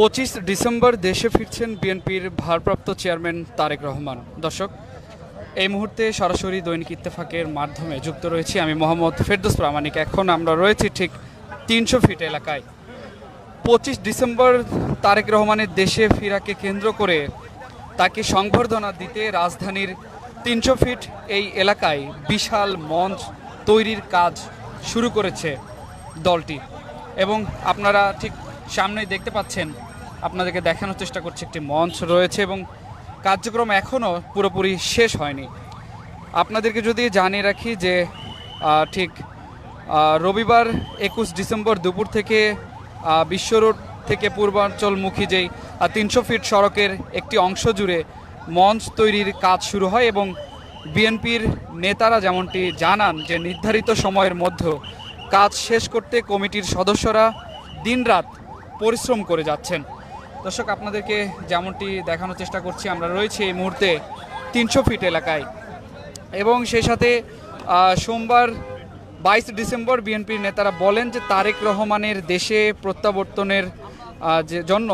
25 December দেশে ফিরছেন বিএনপির ভারপ্রাপ্ত চেয়ারম্যান তারেক রহমান। দর্শক, এই মুহূর্তে সরাসরি দৈনিক ইত্তেফাকের মাধ্যমে যুক্ত রয়েছি আমি মোহাম্মদ ফেরদৌস প্রামাণিক। এখন আমরা রয়েছি ঠিক 300 ফিট এলাকায়। 25 ডিসেম্বর তারেক রহমানের দেশে ফেরাকে কেন্দ্র করে তাকে সংবর্ধনা দিতে রাজধানীর 300 ফিট এই এলাকায় বিশাল মঞ্চ তৈরির কাজ শুরু করেছে দলটি, এবং আপনারা ঠিক সামনেই দেখতে পাচ্ছেন, আপনাদেরকে দেখানোর চেষ্টা করছি, একটি মঞ্চ রয়েছে এবং কার্যক্রম এখনও পুরোপুরি শেষ হয়নি। আপনাদেরকে যদি জানিয়ে রাখি যে ঠিক রবিবার 21 ডিসেম্বর দুপুর থেকে বিশ্ব রোড থেকে পূর্বাঞ্চলমুখী যেই 300 ফিট সড়কের একটি অংশ জুড়ে মঞ্চ তৈরির কাজ শুরু হয় এবং বিএনপির নেতারা যেমনটি জানান যে নির্ধারিত সময়ের মধ্যে কাজ শেষ করতে কমিটির সদস্যরা দিনরাত পরিশ্রম করে যাচ্ছেন। দর্শক, আপনাদেরকে যেমনটি দেখানোর চেষ্টা করছি, আমরা রয়েছি এই মুহূর্তে 300 ফিট এলাকায় এবং সেই সাথে সোমবার 22 ডিসেম্বর বিএনপির নেতারা বলেন যে তারেক রহমানের দেশে প্রত্যাবর্তনের জন্য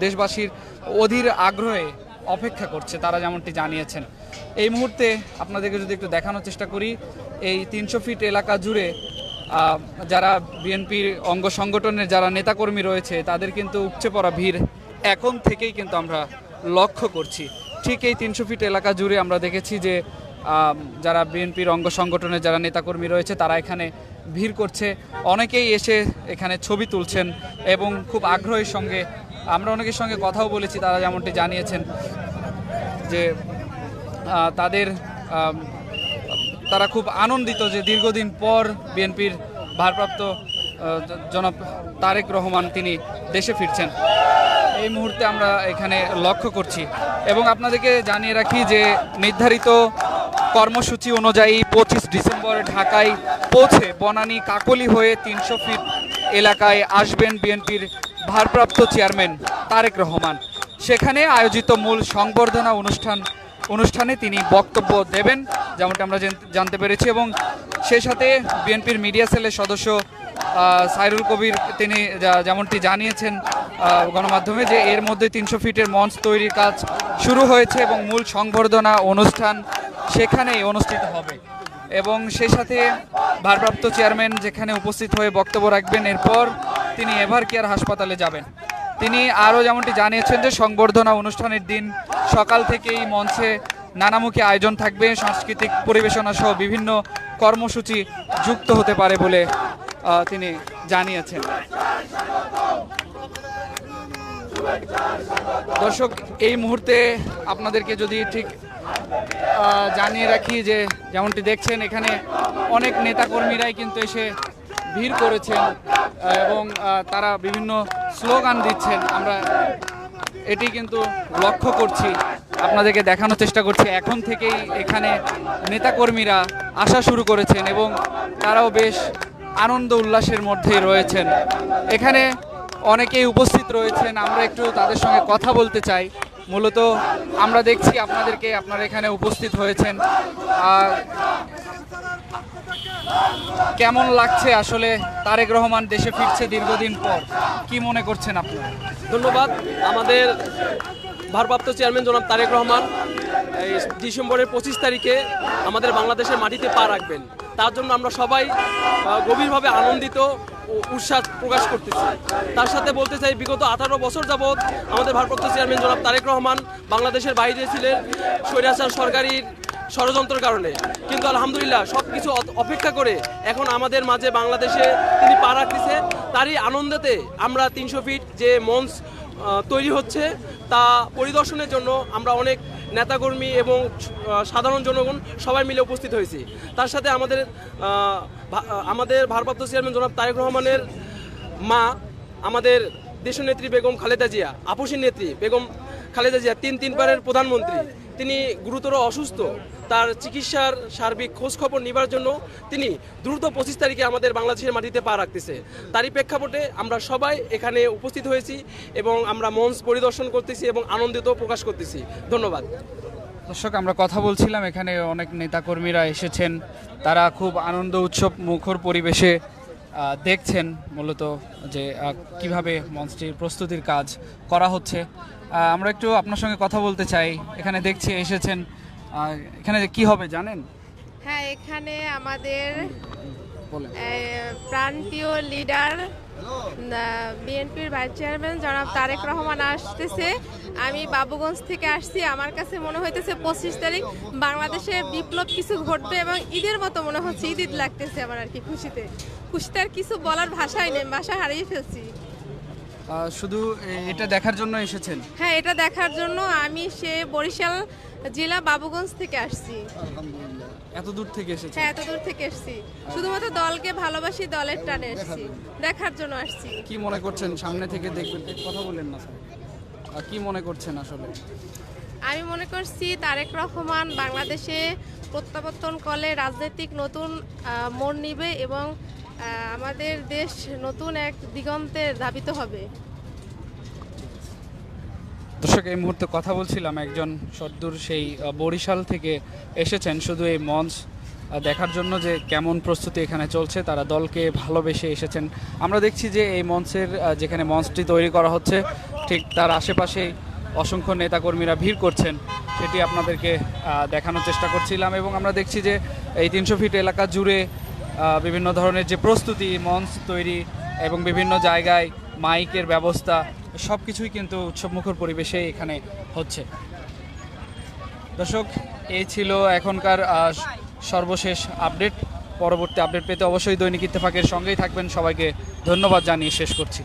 দেশবাসীর অধীর আগ্রহে অপেক্ষা করছে, তারা যেমনটি জানিয়েছেন। এই মুহূর্তে আপনাদেরকে যদি একটু দেখানোর চেষ্টা করি, এই 300 ফিট এলাকা জুড়ে যারা বিএনপির অঙ্গ সংগঠনের যারা নেতাকর্মী রয়েছে তাদের কিন্তু উপচে পড়া ভিড় এখন থেকেই কিন্তু আমরা লক্ষ্য করছি। ঠিক এই 300 ফিট এলাকা জুড়ে আমরা দেখেছি যে যারা বিএনপির অঙ্গ সংগঠনের যারা নেতাকর্মী রয়েছে তারা এখানে ভিড় করছে, অনেকেই এসে এখানে ছবি তুলছেন এবং খুব আগ্রহের সঙ্গে আমরা অনেকের সঙ্গে কথাও বলেছি, তারা যেমনটি জানিয়েছেন যে তারা খুব আনন্দিত যে দীর্ঘদিন পর বিএনপির ভারপ্রাপ্ত জনাব তারেক রহমান তিনি দেশে ফিরছেন। এই মুহূর্তে আমরা এখানে লক্ষ্য করছি এবং আপনাদেরকে জানিয়ে রাখি যে নির্ধারিত কর্মসূচি অনুযায়ী 25 ডিসেম্বর ঢাকায় পৌঁছে বনানী কাকলি হয়ে 300 ফিট এলাকায় আসবেন বিএনপির ভারপ্রাপ্ত চেয়ারম্যান তারেক রহমান। সেখানে আয়োজিত মূল সংবর্ধনা অনুষ্ঠানে তিনি বক্তব্য দেবেন যেমনটা আমরা জানতে পেরেছি, এবং সেই সাথে বিএনপির মিডিয়া সেলের সদস্য সাইরুল কবির তিনি যেমনটি জানিয়েছেন গণমাধ্যমে যে এর মধ্যে 300 ফিটের মঞ্চ তৈরির কাজ শুরু হয়েছে এবং মূল সংবর্ধনা অনুষ্ঠান সেখানেই অনুষ্ঠিত হবে এবং সেই সাথে ভারপ্রাপ্ত চেয়ারম্যান যেখানে উপস্থিত হয়ে বক্তব্য রাখবেন, এরপর তিনি এভার কেয়ার হাসপাতালে যাবেন। তিনি আরও যেমনটি জানিয়েছেন যে সংবর্ধনা অনুষ্ঠানের দিন সকাল থেকেই মঞ্চে নানামুখী আয়োজন থাকবে, সাংস্কৃতিক পরিবেশনা সহ বিভিন্ন কর্মসূচি যুক্ত হতে পারে বলে তিনি জানিয়েছেন। দর্শক, এই মুহূর্তে আপনাদেরকে যদি ঠিক জানিয়ে রাখি যে যেমনটি দেখছেন এখানে অনেক নেতাকর্মীরাই কিন্তু এসে ভিড় করেছেন এবং তারা বিভিন্ন স্লোগান দিচ্ছেন, আমরা এটি কিন্তু লক্ষ্য করছি, আপনাদেরকে দেখানোর চেষ্টা করছি। এখন থেকেই এখানে নেতাকর্মীরা আসা শুরু করেছেন এবং তারাও বেশ আনন্দ উল্লাসের মধ্যেই রয়েছেন। এখানে অনেকেই উপস্থিত রয়েছেন, আমরা একটু তাদের সঙ্গে কথা বলতে চাই। মূলত আমরা দেখছি আপনারা এখানে উপস্থিত হয়েছেন, কেমন লাগছে আসলে তারেক রহমান দেশে ফিরছে দীর্ঘদিন পর, কি মনে করছেন আপনারা? ধন্যবাদ। আমাদের ভারপ্রাপ্ত চেয়ারম্যান জনাব তারেক রহমান এই ডিসেম্বরের 25 তারিখে আমাদের বাংলাদেশের মাটিতে পা রাখবেন, তার জন্য আমরা সবাই গভীরভাবে আনন্দিত ও উৎসাহ প্রকাশ করতেছি। তার সাথে বলতে চাই, বিগত 18 বছর যাবৎ আমাদের ভারপ্রাপ্ত চেয়ারম্যান জনাব তারেক রহমান বাংলাদেশের বাইরে ছিলেন স্বৈরাচার সরকারের ষড়যন্ত্রের কারণে, কিন্তু আলহামদুলিল্লাহ সব কিছু অপেক্ষা করে এখন আমাদের মাঝে বাংলাদেশে তিনি পা রাখতেছে। তারই আনন্দেতে আমরা 300 ফিট যে মঞ্চ তৈরি হচ্ছে তা পরিদর্শনের জন্য আমরা অনেক নেতাকর্মী এবং সাধারণ জনগণ সবাই মিলে উপস্থিত হয়েছি। তার সাথে আমাদের ভারপ্রাপ্ত চেয়ারম্যান জনাব তারেক রহমানের মা, আমাদের দেশনেত্রী বেগম খালেদা জিয়া, আপসী নেত্রী বেগম খালেদা জিয়া, তিনবারের প্রধানমন্ত্রী, তিনি গুরুতর অসুস্থ। তার চিকিৎসার সার্বিক খোঁজখবর নেবার জন্য তিনি দ্রুত 25 তারিখে আমাদের বাংলাদেশের মাটিতে পা রাখতেছে। তারই প্রেক্ষাপটে আমরা সবাই এখানে উপস্থিত হয়েছি এবং আমরা মঞ্চ পরিদর্শন করতেছি এবং আনন্দিত প্রকাশ করতেছি। ধন্যবাদ। দর্শক, আমরা কথা বলছিলাম, এখানে অনেক নেতাকর্মীরা এসেছেন, তারা খুব আনন্দ উৎসব মুখর পরিবেশে দেখছেন মূলত যে কিভাবে মঞ্চটির প্রস্তুতির কাজ করা হচ্ছে। আমরা একটু আপনার সঙ্গে কথা বলতে চাই। এখানে দেখছি এসেছেন, এখানে কি হবে জানেন? হ্যাঁ, এখানে আমাদের বলেন। প্রাণপ্রিয় লিডার বিএনপির ভাইস চেয়ারম্যান জনাব তারেক রহমান আসতেছে। আমি বাবুগঞ্জ থেকে আসছি। আমার কাছে মনে হইতেছে 25 তারিখ বাংলাদেশে বিপ্লব কিছু ঘটবে এবং ঈদের মতো মনে হচ্ছে। ঈদ ঈদ লাগতেছে আমার আর কি, খুশিতে আর কিছু বলার ভাষাই নেই, ভাষা হারিয়ে ফেলছি। শুধু এটা দেখার জন্য এসেছেন? হ্যাঁ, এটা দেখার জন্য আমি বরিশাল জেলা বাবুগঞ্জ থেকে আসছি। এত দূর থেকে এসেছেন? হ্যাঁ, এত দূর থেকে এসেছি। শুধুমাত্র দলকে ভালোবাসি, দলের টানে এসেছি, দেখার জন্য আসছি। কি মনে করছেন সামনে থেকে দেখবেন? কথা বলেন না স্যার। কি মনে করছেন আসলে? আমি মনে করছি তারেক রহমান বাংলাদেশে প্রত্যাবর্তন করলে রাজনৈতিক নতুন মোড় নিবে এবং আমাদের দেশ নতুন এক দিগন্তে ধাবিত হবে। দর্শক, এই মুহূর্তে কথা বলছিলাম একজন সদ্দূর সেই বরিশাল থেকে এসেছেন শুধু এই মঞ্চ দেখার জন্য যে কেমন প্রস্তুতি এখানে চলছে। তারা দলকে ভালোবেসে এসেছেন। আমরা দেখছি যে এই মঞ্চের যেখানে মঞ্চটি তৈরি করা হচ্ছে ঠিক তার আশেপাশেই অসংখ্য নেতাকর্মীরা ভিড় করছেন, সেটি আপনাদেরকে দেখানোর চেষ্টা করছিলাম। এবং আমরা দেখছি যে এই 300 ফিট এলাকা জুড়ে বিভিন্ন ধরনের যে প্রস্তুতি, মঞ্চ তৈরি এবং বিভিন্ন জায়গায় মাইকের ব্যবস্থা সব কিছুই কিন্তু উৎসবমুখর পরিবেশে এখানে হচ্ছে। দর্শক, এই ছিল এখনকার সর্বশেষ আপডেট। পরবর্তী আপডেট পেতে অবশ্যই দৈনিক ইত্তেফাকের সঙ্গেই থাকবেন। সবাইকে ধন্যবাদ জানিয়ে শেষ করছি।